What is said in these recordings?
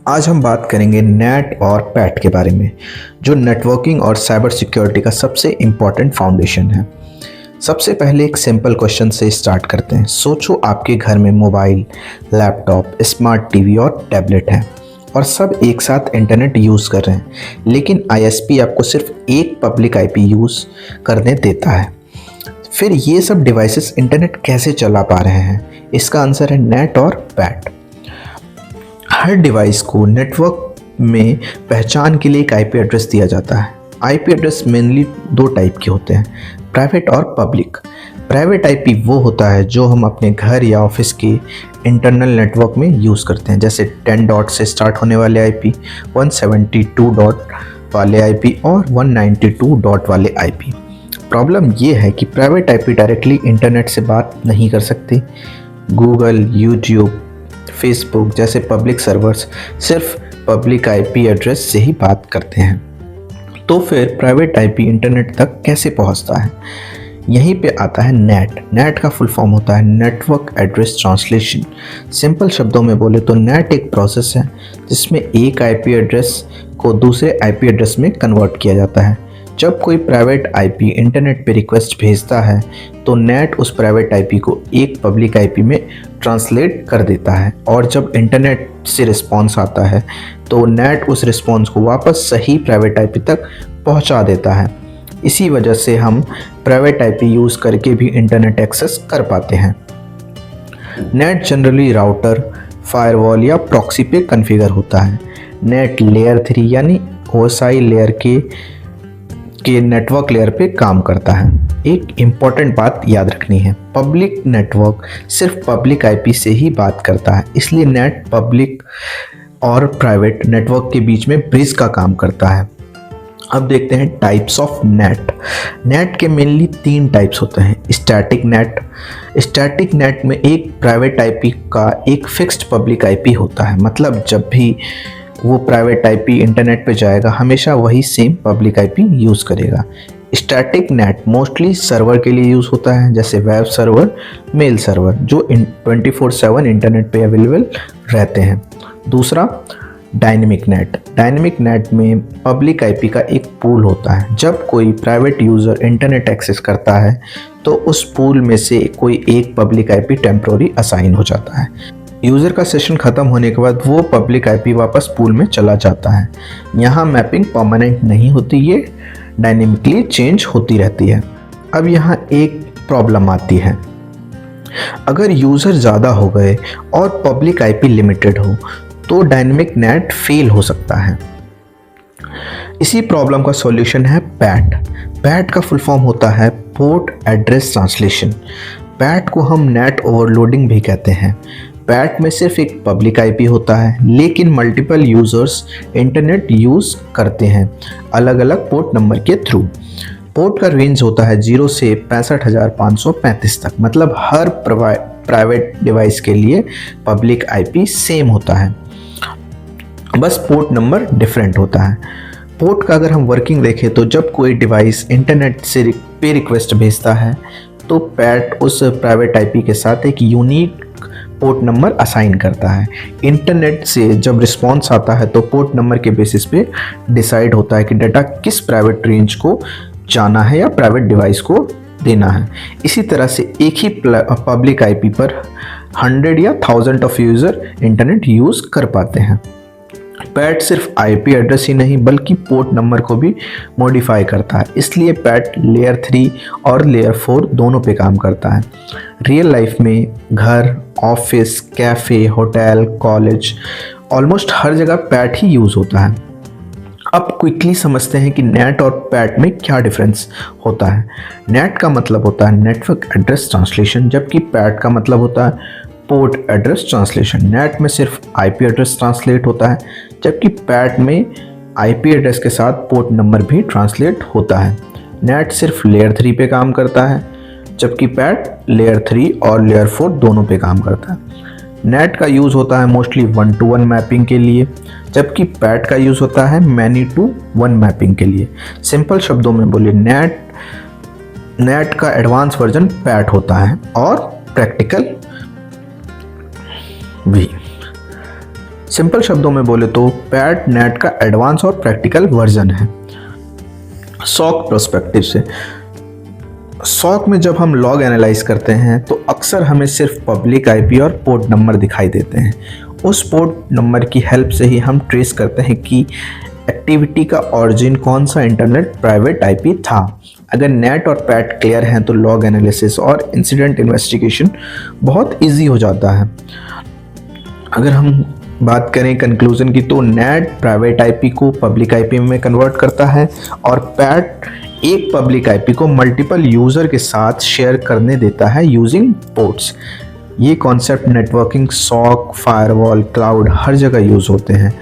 आज हम बात करेंगे नेट और पैट के बारे में, जो नेटवर्किंग और साइबर सिक्योरिटी का सबसे इम्पॉर्टेंट फाउंडेशन है। सबसे पहले एक सिंपल क्वेश्चन से स्टार्ट करते हैं। सोचो आपके घर में मोबाइल, लैपटॉप, स्मार्ट टीवी और टैबलेट है और सब एक साथ इंटरनेट यूज़ कर रहे हैं, लेकिन आईएसपी आपको सिर्फ एक पब्लिक आईपी यूज़ करने देता है। फिर ये सब डिवाइसेस इंटरनेट कैसे चला पा रहे हैं? इसका आंसर है नेट और पैट। हर डिवाइस को नेटवर्क में पहचान के लिए एक आईपी एड्रेस दिया जाता है। आईपी एड्रेस मेनली दो टाइप के होते हैं, प्राइवेट और पब्लिक। प्राइवेट आईपी वो होता है जो हम अपने घर या ऑफिस के इंटरनल नेटवर्क में यूज़ करते हैं, जैसे 10 डॉट से स्टार्ट होने वाले आईपी, 172 डॉट वाले आईपी और 192 डॉट वाले आईपी। प्रॉब्लम ये है कि प्राइवेट आईपी डायरेक्टली इंटरनेट से बात नहीं कर सकती। गूगल, यूट्यूब, फेसबुक जैसे पब्लिक सर्वर्स सिर्फ पब्लिक आईपी एड्रेस से ही बात करते हैं। तो फिर प्राइवेट आईपी इंटरनेट तक कैसे पहुंचता है? यहीं पे आता है नेट। नेट का फुल फॉर्म होता है नेटवर्क एड्रेस ट्रांसलेशन। सिंपल शब्दों में बोले तो नेट एक प्रोसेस है जिसमें एक आईपी एड्रेस को दूसरे आईपी एड्रेस में कन्वर्ट किया जाता है। जब कोई प्राइवेट आईपी इंटरनेट पे रिक्वेस्ट भेजता है तो नेट उस प्राइवेट आईपी को एक पब्लिक आईपी में ट्रांसलेट कर देता है, और जब इंटरनेट से रिस्पॉन्स आता है तो नेट उस रिस्पॉन्स को वापस सही प्राइवेट आईपी तक पहुंचा देता है। इसी वजह से हम प्राइवेट आईपी यूज़ करके भी इंटरनेट एक्सेस कर पाते हैं। नेट जनरली राउटर, फायरवॉल या प्रॉक्सी पे कॉन्फ़िगर होता है। नेट लेयर 3 यानी ओएसआई लेयर के नेटवर्क लेयर पे काम करता है। एक इम्पॉर्टेंट बात याद रखनी है, पब्लिक नेटवर्क सिर्फ पब्लिक आईपी से ही बात करता है, इसलिए नेट पब्लिक और प्राइवेट नेटवर्क के बीच में ब्रिज का काम करता है। अब देखते हैं टाइप्स ऑफ नेट। नेट के मेनली 3 टाइप्स होते हैं। Static net. स्टैटिक नेट में एक प्राइवेट आईपी का एक फिक्स्ड पब्लिक आईपी होता है, मतलब जब भी वो प्राइवेट आईपी इंटरनेट पे जाएगा हमेशा वही सेम पब्लिक आईपी यूज़ करेगा। स्टैटिक नेट मोस्टली सर्वर के लिए यूज़ होता है, जैसे वेब सर्वर, मेल सर्वर, जो 24/7 इंटरनेट पे अवेलेबल रहते हैं। दूसरा डायनेमिक नेट। डायनेमिक नेट में पब्लिक आईपी का एक पूल होता है। जब कोई प्राइवेट यूज़र इंटरनेट एक्सेस करता है तो उस पूल में से कोई एक पब्लिक आईपी टेम्प्रोरी असाइन हो जाता है। यूज़र का सेशन ख़त्म होने के बाद वो पब्लिक आईपी वापस पूल में चला जाता है। यहाँ मैपिंग परमानेंट नहीं होती, ये डायनेमिकली चेंज होती रहती है। अब यहाँ एक प्रॉब्लम आती है, अगर यूज़र ज़्यादा हो गए और पब्लिक आईपी लिमिटेड हो तो डायनेमिक नेट फेल हो सकता है। इसी प्रॉब्लम का सॉल्यूशन है पैट। पैट का फुल फॉर्म होता है पोर्ट एड्रेस ट्रांसलेशन। पैट को हम नेट ओवरलोडिंग भी कहते हैं। पैट में सिर्फ एक पब्लिक आईपी होता है, लेकिन मल्टीपल यूज़र्स इंटरनेट यूज़ करते हैं अलग अलग पोर्ट नंबर के थ्रू। पोर्ट का रेंज होता है 0 से 65,535 तक, मतलब हर प्राइवेट डिवाइस के लिए पब्लिक आईपी सेम होता है, बस पोर्ट नंबर डिफरेंट होता है। पोर्ट का अगर हम वर्किंग देखें तो जब कोई डिवाइस इंटरनेट से पे रिक्वेस्ट भेजता है तो पैट उस प्राइवेट आईपी के साथ एक यूनिक पोर्ट नंबर असाइन करता है। इंटरनेट से जब रिस्पॉन्स आता है तो पोर्ट नंबर के बेसिस पे डिसाइड होता है कि डाटा किस प्राइवेट रेंज को जाना है या प्राइवेट डिवाइस को देना है। इसी तरह से एक ही पब्लिक आईपी पर 100 या 1000 ऑफ यूज़र इंटरनेट यूज़ कर पाते हैं। पैट सिर्फ आईपी एड्रेस ही नहीं बल्कि पोर्ट नंबर को भी मॉडिफाई करता है, इसलिए पैट लेयर 3 और लेयर 4 दोनों पे काम करता है। रियल लाइफ में घर, office, cafe, hotel, college, almost हर जगह पैट ही यूज़ होता है। अब क्विकली समझते हैं कि नेट और पैट में क्या डिफरेंस होता है। नेट का मतलब होता है नेटवर्क एड्रेस ट्रांसलेशन, जबकि पैट का मतलब होता है पोर्ट एड्रेस ट्रांसलेशन। नेट में सिर्फ आईपी एड्रेस ट्रांसलेट होता है, जबकि पैट में आईपी एड्रेस के साथ पोर्ट नंबर भी ट्रांसलेट होता है। नेट सिर्फ लेयर 3 पे काम करता है, जबकि पैट लेयर 3 और लेयर 4 दोनों पे काम करता है। नेट का यूज़ होता है मोस्टली 1-to-1 मैपिंग के लिए, जबकि पैट का यूज़ होता है मैनी टू वन मैपिंग के लिए। सिंपल शब्दों में बोलिए, नेट का एडवांस वर्जन पैट होता है और प्रैक्टिकल भी। सिंपल शब्दों में बोले तो पैट नेट का एडवांस और प्रैक्टिकल वर्जन है। सॉक पर्सपेक्टिव से, सॉक में जब हम लॉग एनालाइज करते हैं तो अक्सर हमें सिर्फ पब्लिक आईपी और पोर्ट नंबर दिखाई देते हैं। उस पोर्ट नंबर की हेल्प से ही हम ट्रेस करते हैं कि एक्टिविटी का ऑरिजिन कौन सा इंटरनेट प्राइवेट आईपी था। अगर नेट और पैट क्लियर हैं तो लॉग एनालिसिस और इंसिडेंट इन्वेस्टिगेशन बहुत इजी हो जाता है। अगर हम बात करें कंक्लूजन की, तो नेट प्राइवेट आईपी को पब्लिक आईपी में कन्वर्ट करता है और पैट एक पब्लिक आईपी को मल्टीपल यूज़र के साथ शेयर करने देता है यूजिंग पोर्ट्स। ये concept networking, SOC, firewall, cloud हर जगह यूज़ होते हैं।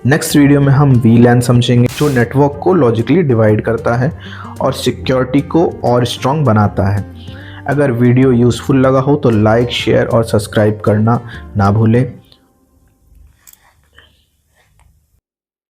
नेक्स्ट वीडियो में हम वीलैन समझेंगे, जो नेटवर्क को लॉजिकली डिवाइड करता है और सिक्योरिटी को और स्ट्रॉन्ग बनाता है। अगर वीडियो यूज़फुल लगा हो तो लाइक, शेयर और सब्सक्राइब करना ना भूलें।